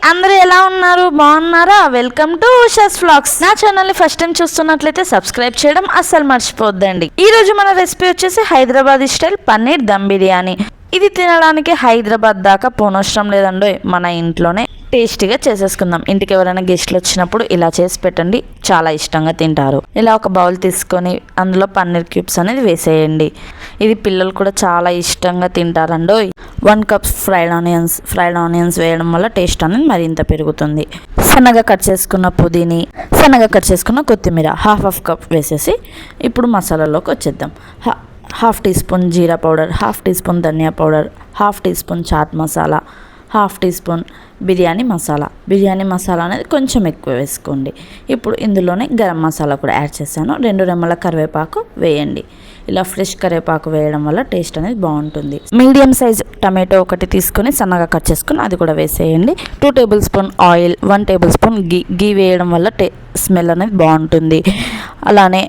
అందరూ ఎలా ఉన్నారు? బాగున్నారా? Welcome to Usha's vlogs. నా ఛానల్ని ఫస్ట్ టైం చూస్తున్నట్లయితే సబ్స్క్రైబ్ చేయడం అస్సలు మర్చిపోద్దండి. ఈ రోజు మన రెసిపీ వచ్చేసి హైదరాబాద్ స్టైల్ పన్నీర్ దమ్ బిర్యానీ. ఇది తినడానికి హైదరాబాద్ దాకా పోనవసరం లేదండి, మన ఇంట్లోనే టేస్టీగా చేసేసుకుందాం. ఇంటికి ఎవరైనా గెస్ట్లు వచ్చినప్పుడు ఇలా చేసి పెట్టండి, చాలా ఇష్టంగా తింటారు. ఇలా ఒక బౌల్ తీసుకొని అందులో పన్నీర్ క్యూబ్స్ అనేది వేసేయండి. ఇది పిల్లలు కూడా చాలా ఇష్టంగా తింటారండి. 1 కప్ ఫ్రైడ్ ఆనియన్స్ వేయడం వల్ల టేస్ట్ అనేది మరింత పెరుగుతుంది. సన్నగా కట్ చేసుకున్న పుదీని, సన్నగా కట్ చేసుకున్న కొత్తిమీర హాఫ్ కప్ వేసేసి ఇప్పుడు మసాలాలోకి వచ్చేద్దాం. Half teaspoon jeera powder, half teaspoon dhaniya powder, half teaspoon chaat masala, half teaspoon biryani masala అనేది కొంచెం ఎక్కువ వేసుకోండి. ఇప్పుడు ఇందులోనే గరం మసాలా కూడా యాడ్ చేశాను. 2 రెమ్మల కరివేపాకు వేయండి. ఇలా ఫ్రెష్ కరివేపాకు వేయడం వల్ల టేస్ట్ అనేది బాగుంటుంది. మీడియం సైజ్ టమాటో ఒకటి తీసుకొని సన్నగా కట్ చేసుకొని అది కూడా వేసేయండి. 2 tablespoon oil, 1 tablespoon ghee వేయడం వల్ల స్మెల్ అనేది బాగుంటుంది. అలానే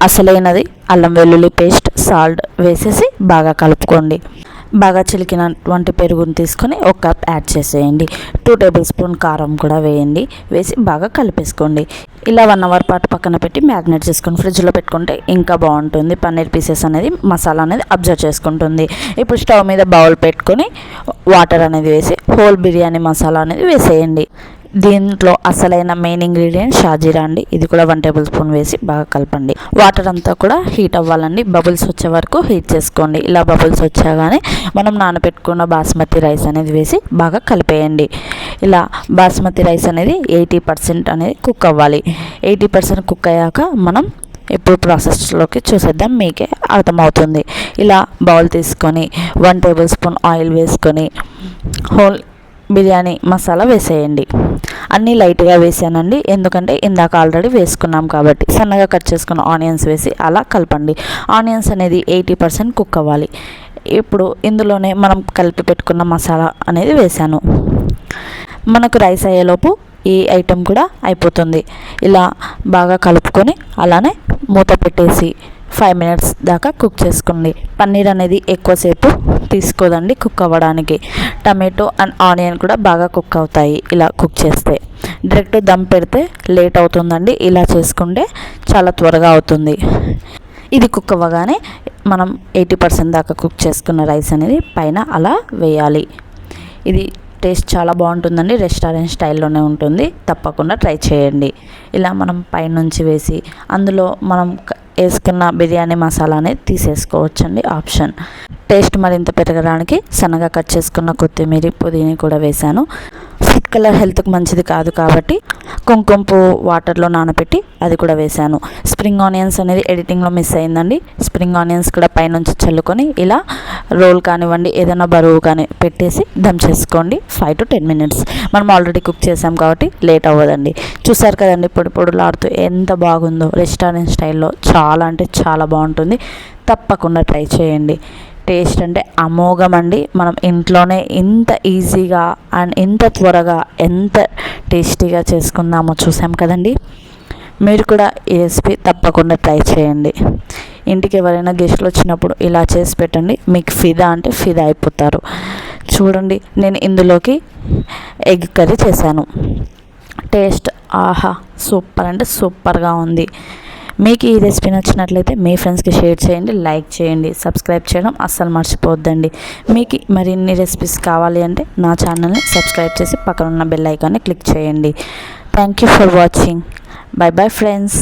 అసలైనది అల్లం వెల్లుల్లి పేస్ట్, సాల్ట్ వేసేసి బాగా కలుపుకోండి. బాగా చిలికినటువంటి పెరుగుని తీసుకొని 1 కప్ యాడ్ చేసేయండి. 2 టేబుల్ స్పూన్ కారం కూడా వేయండి. వేసి బాగా కలిపేసుకోండి. ఇలా 1 అవర్ పాటు పక్కన పెట్టి మ్యారినేట్ చేసుకొని ఫ్రిడ్జ్లో పెట్టుకుంటే ఇంకా బాగుంటుంది. పన్నీర్ పీసెస్ అనేది మసాలా అనేది అబ్జర్వ్ చేసుకుంటుంది. ఇప్పుడు స్టవ్ మీద బౌల్ పెట్టుకొని వాటర్ అనేది వేసి హోల్ బిర్యానీ మసాలా అనేది వేసేయండి. దీంట్లో అసలైన మెయిన్ ఇంగ్రీడియంట్ షాజీరా అండి. ఇది కూడా 1 టేబుల్ స్పూన్ వేసి బాగా కలపండి. వాటర్ అంతా కూడా హీట్ అవ్వాలండి. బబుల్స్ వచ్చే వరకు హీట్ చేసుకోండి. ఇలా బబుల్స్ వచ్చాగానే మనం నానబెట్టుకున్న బాస్మతి రైస్ అనేది వేసి బాగా కలిపేయండి. ఇలా బాస్మతి రైస్ అనేది 80% అనేది కుక్ అవ్వాలి. 80% కుక్ అయ్యాక మనం ఇప్పుడు ప్రాసెస్లోకి చూసేద్దాం, మీకే అర్థమవుతుంది. ఇలా బౌల్ తీసుకొని 1 టేబుల్ స్పూన్ ఆయిల్ వేసుకొని హోల్ బిర్యానీ మసాలా వేసేయండి. అన్నీ లైట్గా వేసానండి, ఎందుకంటే ఇందాక ఆల్రెడీ వేసుకున్నాం కాబట్టి. సన్నగా కట్ చేసుకున్న ఆనియన్స్ వేసి అలా కలపండి. ఆనియన్స్ అనేది 80% కుక్ అవ్వాలి. ఇప్పుడు ఇందులోనే మనం కలిపి పెట్టుకున్న మసాలా అనేది వేసాను. మనకు రైస్ అయ్యేలోపు ఈ ఐటెం కూడా అయిపోతుంది. ఇలా బాగా కలుపుకొని అలానే మూత పెట్టేసి 5 మినిట్స్ దాకా కుక్ చేసుకోండి. పన్నీర్ అనేది ఎక్కువసేపు తీసుకోదండి కుక్ అవ్వడానికి. టమాటో అండ్ ఆనియన్ కూడా బాగా కుక్ అవుతాయి ఇలా కుక్ చేస్తే. డైరెక్ట్ దమ్ పెడితే లేట్ అవుతుందండి, ఇలా చేసుకుంటే చాలా త్వరగా అవుతుంది. ఇది కుక్ అవ్వగానే మనం 80% దాకా కుక్ చేసుకున్న రైస్ అనేది పైన అలా వేయాలి. ఇది టేస్ట్ చాలా బాగుంటుందండి, రెస్టారెంట్ స్టైల్లోనే ఉంటుంది. తప్పకుండా ట్రై చేయండి. ఇలా మనం పైనుంచి వేసి అందులో మనం వేసుకున్న బిర్యానీ మసాలా అనేది తీసేసుకోవచ్చండి, ఆప్షన్. టేస్ట్ మరింత పెరగడానికి సన్నగా కట్ చేసుకున్న కొత్తిమీర, పుదీనా కూడా వేశాను. ఫుడ్ కలర్ హెల్త్కి మంచిది కాదు కాబట్టి కుంకుమ పువ్వు వాటర్లో నానబెట్టి అది కూడా వేశాను. స్ప్రింగ్ ఆనియన్స్ అనేది ఎడిటింగ్లో మిస్ అయిందండి. స్ప్రింగ్ ఆనియన్స్ కూడా పైనుంచి చల్లుకొని ఇలా రోల్ కానివ్వండి, ఏదైనా బరువు కానీ పెట్టేసి దమ్ చేసుకోండి. 5 to 10 మినిట్స్. మనం ఆల్రెడీ కుక్ చేసాం కాబట్టి లేట్ అవ్వదండి. చూసారు కదండి, పొడి పొడులాడుతూ ఎంత బాగుందో. రెస్టారెంట్ స్టైల్లో చాలా అంటే చాలా బాగుంటుంది. తప్పకుండా ట్రై చేయండి. టేస్ట్ అంటే అమోఘం అండి. మనం ఇంట్లోనే ఇంత ఈజీగా అండ్ ఇంత త్వరగా ఎంత టేస్టీగా చేసుకుందామో చూసాం కదండి. మీరు కూడా ఈ రెసిపీ తప్పకుండా ట్రై చేయండి. ఇంటికి ఎవరైనా గెస్ట్లు వచ్చినప్పుడు ఇలా చేసి పెట్టండి, మీకు ఫిదా అంటే ఫిదా అయిపోతారు. చూడండి, నేను ఇందులోకి ఎగ్ కర్రీ చేశాను. టేస్ట్ ఆహా సూపర్ అంటే సూపర్గా ఉంది. మీకు ఈ రెసిపీ నచ్చినట్లయితే మీ ఫ్రెండ్స్కి షేర్ చేయండి, లైక్ చేయండి, సబ్స్క్రైబ్ చేయడం అస్సలు మర్చిపోవద్దండి. మీకు మరిన్ని రెసిపీస్ కావాలి అంటే నా ఛానల్ని సబ్స్క్రైబ్ చేసి పక్కన ఉన్న బెల్ ఐకాన్ని క్లిక్ చేయండి. Thank you for watching. By bye friends.